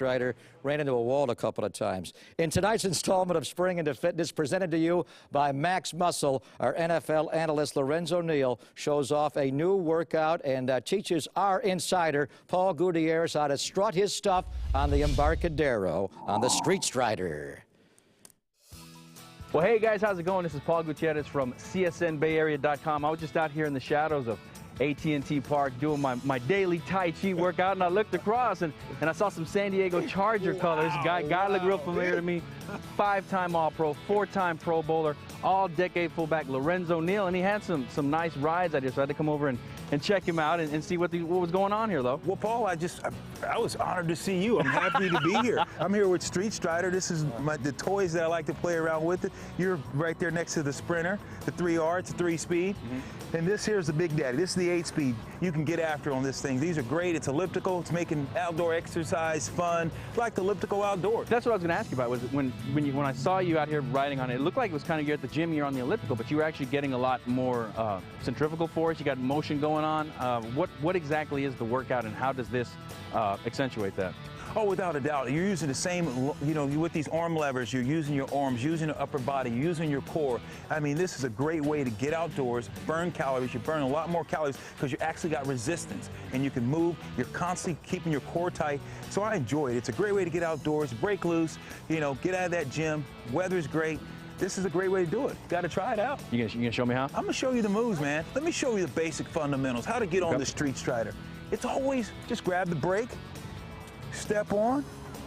StreetStrider. Ran into a wall a couple of times. In tonight's installment of Spring into Fitness, presented to you by Max Muscle, our NFL analyst Lorenzo Neal shows off a new workout and teaches our insider, Paul Gutierrez, how to strut his stuff on the Embarcadero on the StreetStrider. Well, hey guys, how's it going? This is Paul Gutierrez from CSNBayArea.com. I was just out here in the shadows of AT&T Park doing my daily Tai Chi workout, and I looked across and I saw some San Diego Charger colors. Guy looked real familiar to me. 5-time All-Pro, 4-time Pro Bowler, all-decade fullback Lorenzo Neal, and he had some nice rides out here, so I had to come over and check him out and see what was going on here, though. Well, Paul, I was honored to see you. I'm happy to be here. I'm here with StreetStrider. This is the toys that I like to play around with. You're right there next to the Sprinter, the 3R, it's a 3-speed. And this here's the Big Daddy. This is the 8-speed. You can get after on this thing. These are great. It's elliptical. It's making outdoor exercise fun. It's like the elliptical outdoors. That's what I was going to ask you about. Was when I saw you out here riding on it, it looked like it was kind of, you're at the gym, you're on the elliptical, but you were actually getting a lot more centrifugal force. You got motion going on. What exactly is the workout, and how does this accentuate that? Oh, without a doubt. You're using the same, with these arm levers, you're using your arms, using the upper body, using your core. I mean, this is a great way to get outdoors, burn calories. You burn a lot more calories because you actually got resistance, and you can move. You're constantly keeping your core tight. So I enjoy it. It's a great way to get outdoors, break loose, get out of that gym. Weather's great. This is a great way to do it. Got to try it out. You gonna show me how? I'm gonna show you the moves, man. Let me show you the basic fundamentals, how to get on the StreetStrider. It's always just grab the brake, step on,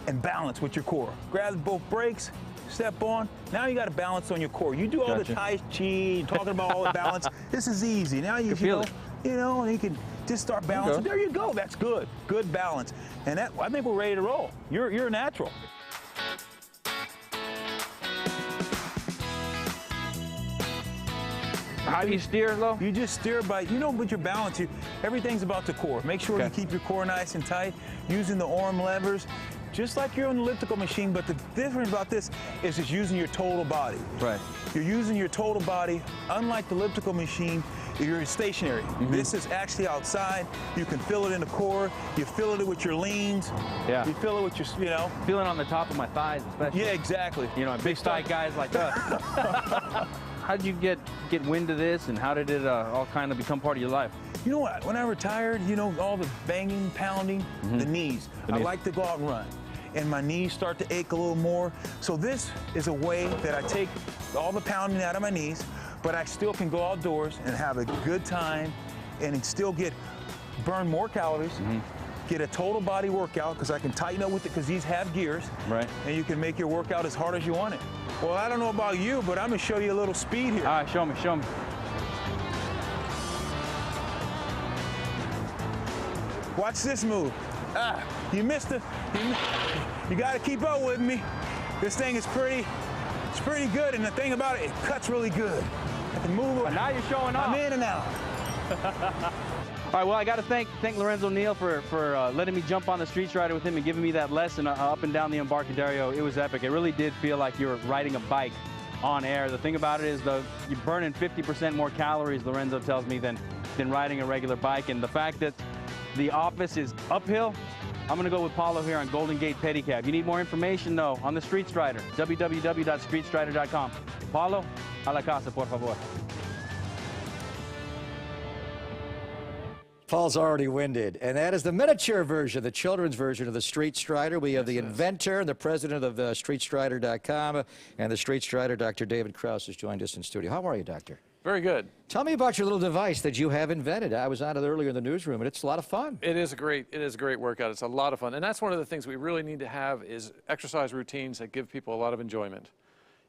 and balance with your core. Grab both brakes, step on. Now you got to balance on your core. You do all the Tai Chi, talking about all the balance. This is easy. Now you feel it. And you can just start balancing. There you go. That's good. Good balance. And I think we're ready to roll. You're a natural. How do you steer, though? You just steer by, with your balance, everything's about the core. Make sure you keep your core nice and tight, using the arm levers, just like you're on an elliptical machine, but the difference about this is it's using your total body. Right. You're using your total body. Unlike the elliptical machine, you're stationary. This is actually outside. You can feel it in the core. You feel it with your leans. Yeah. You feel it with your, Feel it on the top of my thighs, especially. Yeah, exactly. Big thigh guys like us. How did you get wind of this, and how did it all kind of become part of your life? You know what? When I retired, all the banging, pounding, the knees. I like to go out and run, and my knees start to ache a little more. So this is a way that I take all the pounding out of my knees, but I still can go outdoors and have a good time, and still burn more calories. Get a total body workout, because I can tighten up with it, because these have gears. Right. And you can make your workout as hard as you want it. Well, I don't know about you, but I'm going to show you a little speed here. All right, show me. Watch this move. You missed it. You got to keep up with me. This thing is pretty good, and the thing about it cuts really good. I can move it. But now you're showing off. I'm in and out. All right, well, I got to thank Lorenzo Neal for letting me jump on the StreetStrider with him and giving me that lesson up and down the Embarcadero. It was epic. It really did feel like you were riding a bike on air. The thing about it is, though, you're burning 50% more calories, Lorenzo tells me, than riding a regular bike. And the fact that the office is uphill, I'm going to go with Paulo here on Golden Gate Pedicab. You need more information, though, on the StreetStrider, www.streetstrider.com. Paulo, a la casa, por favor. Paul's already winded, and that is the miniature version, the children's version of the StreetStrider. We have the inventor and the president of StreetStrider.com and the StreetStrider, Dr. David Kraus, has joined us in studio. How are you, Doctor? Very good. Tell me about your little device that you have invented. I was on it earlier in the newsroom, and it's a lot of fun. It is a great workout. It's a lot of fun, and that's one of the things we really need to have is exercise routines that give people a lot of enjoyment.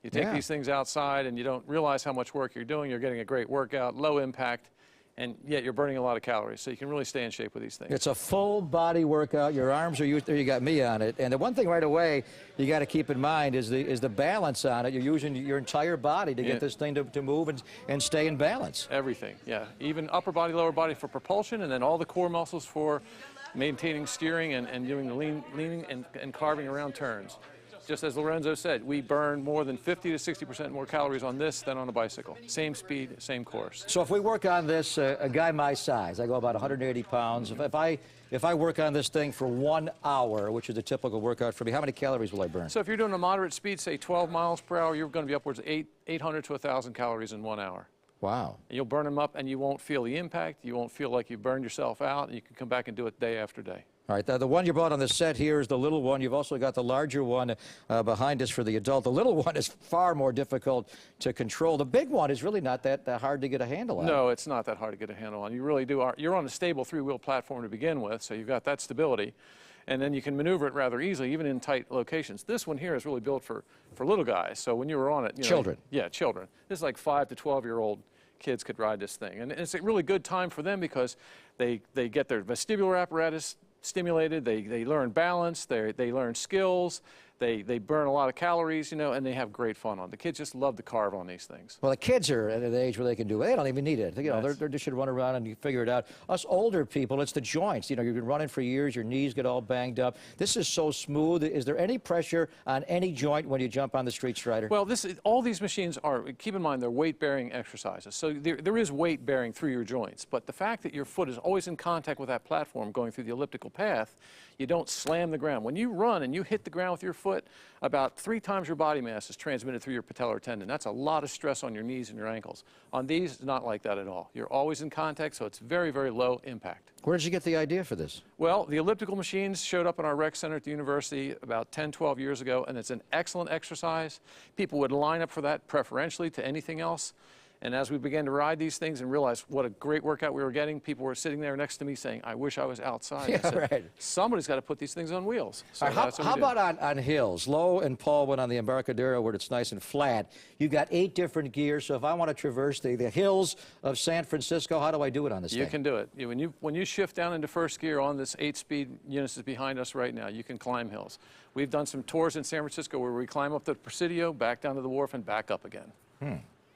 You take these things outside, and you don't realize how much work you're doing. You're getting a great workout, low impact, and yet you're burning a lot of calories, so you can really stay in shape with these things. It's a full body workout. Your arms are used. There, you got me on it. And the one thing right away you got to keep in mind is the balance on it. You're using your entire body to get this thing to move and stay in balance. Everything, yeah. Even upper body, lower body for propulsion, and then all the core muscles for maintaining steering and doing the leaning and carving around turns. just as Lorenzo said, we burn more than 50 to 60% more calories on this than on a bicycle. Same speed, same course. So if we work on this, a guy my size, I go about 180 pounds. If I work on this thing for 1 hour, which is a typical workout for me, how many calories will I burn? So if you're doing a moderate speed, say 12 miles per hour, you're going to be upwards of 800 to 1,000 calories in 1 hour. Wow. And you'll burn them up, and you won't feel the impact. You won't feel like you've burned yourself out, and you can come back and do it day after day. All right, the one you brought on the set here is the little one. You've also got the larger one behind us for the adult. The little one is far more difficult to control. The big one is really not that hard to get a handle on. No, it's not that hard to get a handle on. You really do. You're on a stable three-wheel platform to begin with, so you've got that stability. And then you can maneuver it rather easily, even in tight locations. This one here is really built for little guys. So when you were on it, children. Yeah, children. This is like 5 to 12-year-old kids could ride this thing. And it's a really good time for them because they get their vestibular apparatus stimulated, they learn balance, they learn skills, they burn a lot of calories, and they have great fun on it. The kids just love to carve on these things. Well, the kids are at an age where they can do it. They don't even need it. They just should run around and you figure it out. Us older people, it's the joints. You've been running for years, your knees get all banged up. This is so smooth. Is there any pressure on any joint when you jump on the StreetStrider? Well, all these machines are, keep in mind, they're weight-bearing exercises. So there is weight bearing through your joints. But the fact that your foot is always in contact with that platform going through the elliptical path, you don't slam the ground. When you run and you hit the ground with your foot, about 3 times your body mass is transmitted through your patellar tendon. That's a lot of stress on your knees and your ankles. On these, it's not like that at all. You're always in contact, so it's very, very low impact. Where did you get the idea for this? Well, the elliptical machines showed up in our rec center at the university about 10, 12 years ago, and it's an excellent exercise. People would line up for that preferentially to anything else. And as we began to ride these things and realize what a great workout we were getting, people were sitting there next to me saying, I wish I was outside. Yeah, I said, right. Somebody's got to put these things on wheels. So how about on hills? Lo and Paul went on the Embarcadero where it's nice and flat. You've got 8 different gears, so if I want to traverse the hills of San Francisco, how do I do it on this thing? You can do it. When you shift down into first gear on this 8-speed unit that's behind us right now, you can climb hills. We've done some tours in San Francisco where we climb up the Presidio, back down to the wharf, and back up again.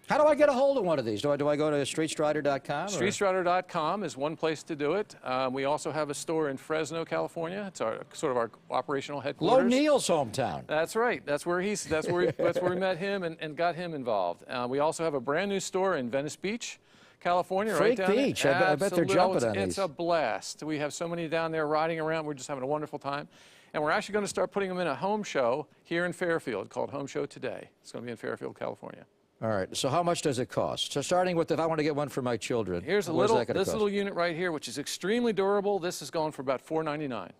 How do I get a hold of one of these? Do I go to StreetStrider.com? StreetStrider.com is one place to do it. We also have a store in Fresno, California. It's sort of our operational headquarters. Neal's hometown. That's right. That's where we met him and got him involved. We also have a brand new store in Venice Beach, California, Freak right down Beach. there. I bet they're jumping on these. It's a blast. We have so many down there riding around. We're just having a wonderful time. And we're actually going to start putting them in a home show here in Fairfield called Home Show Today. It's going to be in Fairfield, California. All right, so how much does it cost? So starting with if I want to get one for my children, here's this little unit right here, which is extremely durable. This is going for about $499.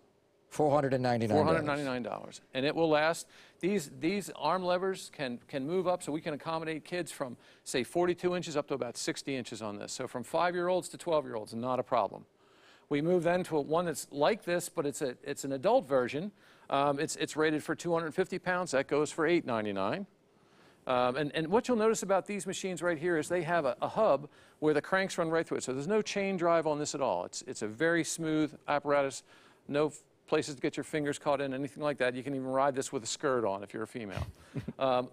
$499. $499, and it will last. These arm levers can move up, so we can accommodate kids from, say, 42 inches up to about 60 inches on this. So from 5-year-olds to 12-year-olds, not a problem. We move then to one that's like this, but it's an adult version. It's rated for 250 pounds. That goes for $899. And what you'll notice about these machines right here is they have a hub where the cranks run right through it. So there's no chain drive on this at all. It's a very smooth apparatus, no places to get your fingers caught in, anything like that. You can even ride this with a skirt on if you're a female.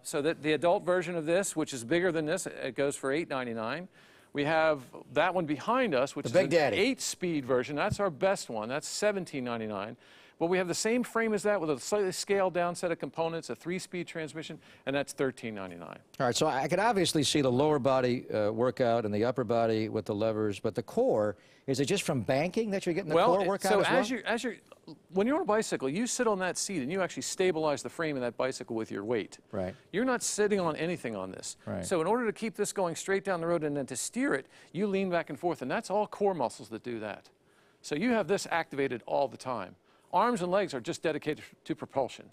So the adult version of this, which is bigger than this, it goes for $899. We have that one behind us, which is an 8-speed version. That's our best one. That's $1799. But we have the same frame as that with a slightly scaled down set of components, a 3-speed transmission, and that's $1399. All right, so I can obviously see the lower body workout and the upper body with the levers, but the core, is it just from banking that you're getting the core workout as well? When you're on a bicycle, you sit on that seat and you actually stabilize the frame of that bicycle with your weight. Right. You're not sitting on anything on this. Right. So in order to keep this going straight down the road and then to steer it, you lean back and forth, and that's all core muscles that do that. So you have this activated all the time. Arms and legs are just dedicated to propulsion.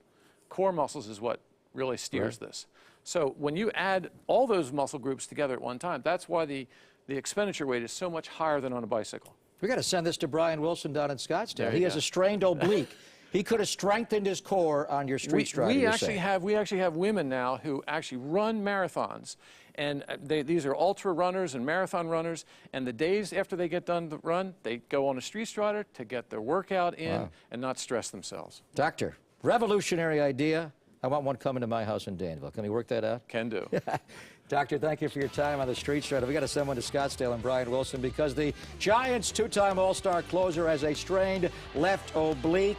Core muscles is what really steers this. So when you add all those muscle groups together at one time, that's why the expenditure weight is so much higher than on a bicycle. We got to send this to Brian Wilson down in Scottsdale. He has a strained oblique. He could have strengthened his core on your StreetStrider. We actually have women now who actually run marathons, and these are ultra runners and marathon runners. And the days after they get done the run, they go on a StreetStrider to get their workout in and not stress themselves. Doctor, revolutionary idea. I want one coming to my house in Danville. Can we work that out? Can do. Doctor, thank you for your time on the StreetStrider. We got to send one to Scottsdale and Brian Wilson because the Giants' 2-time All-Star closer has a strained left oblique.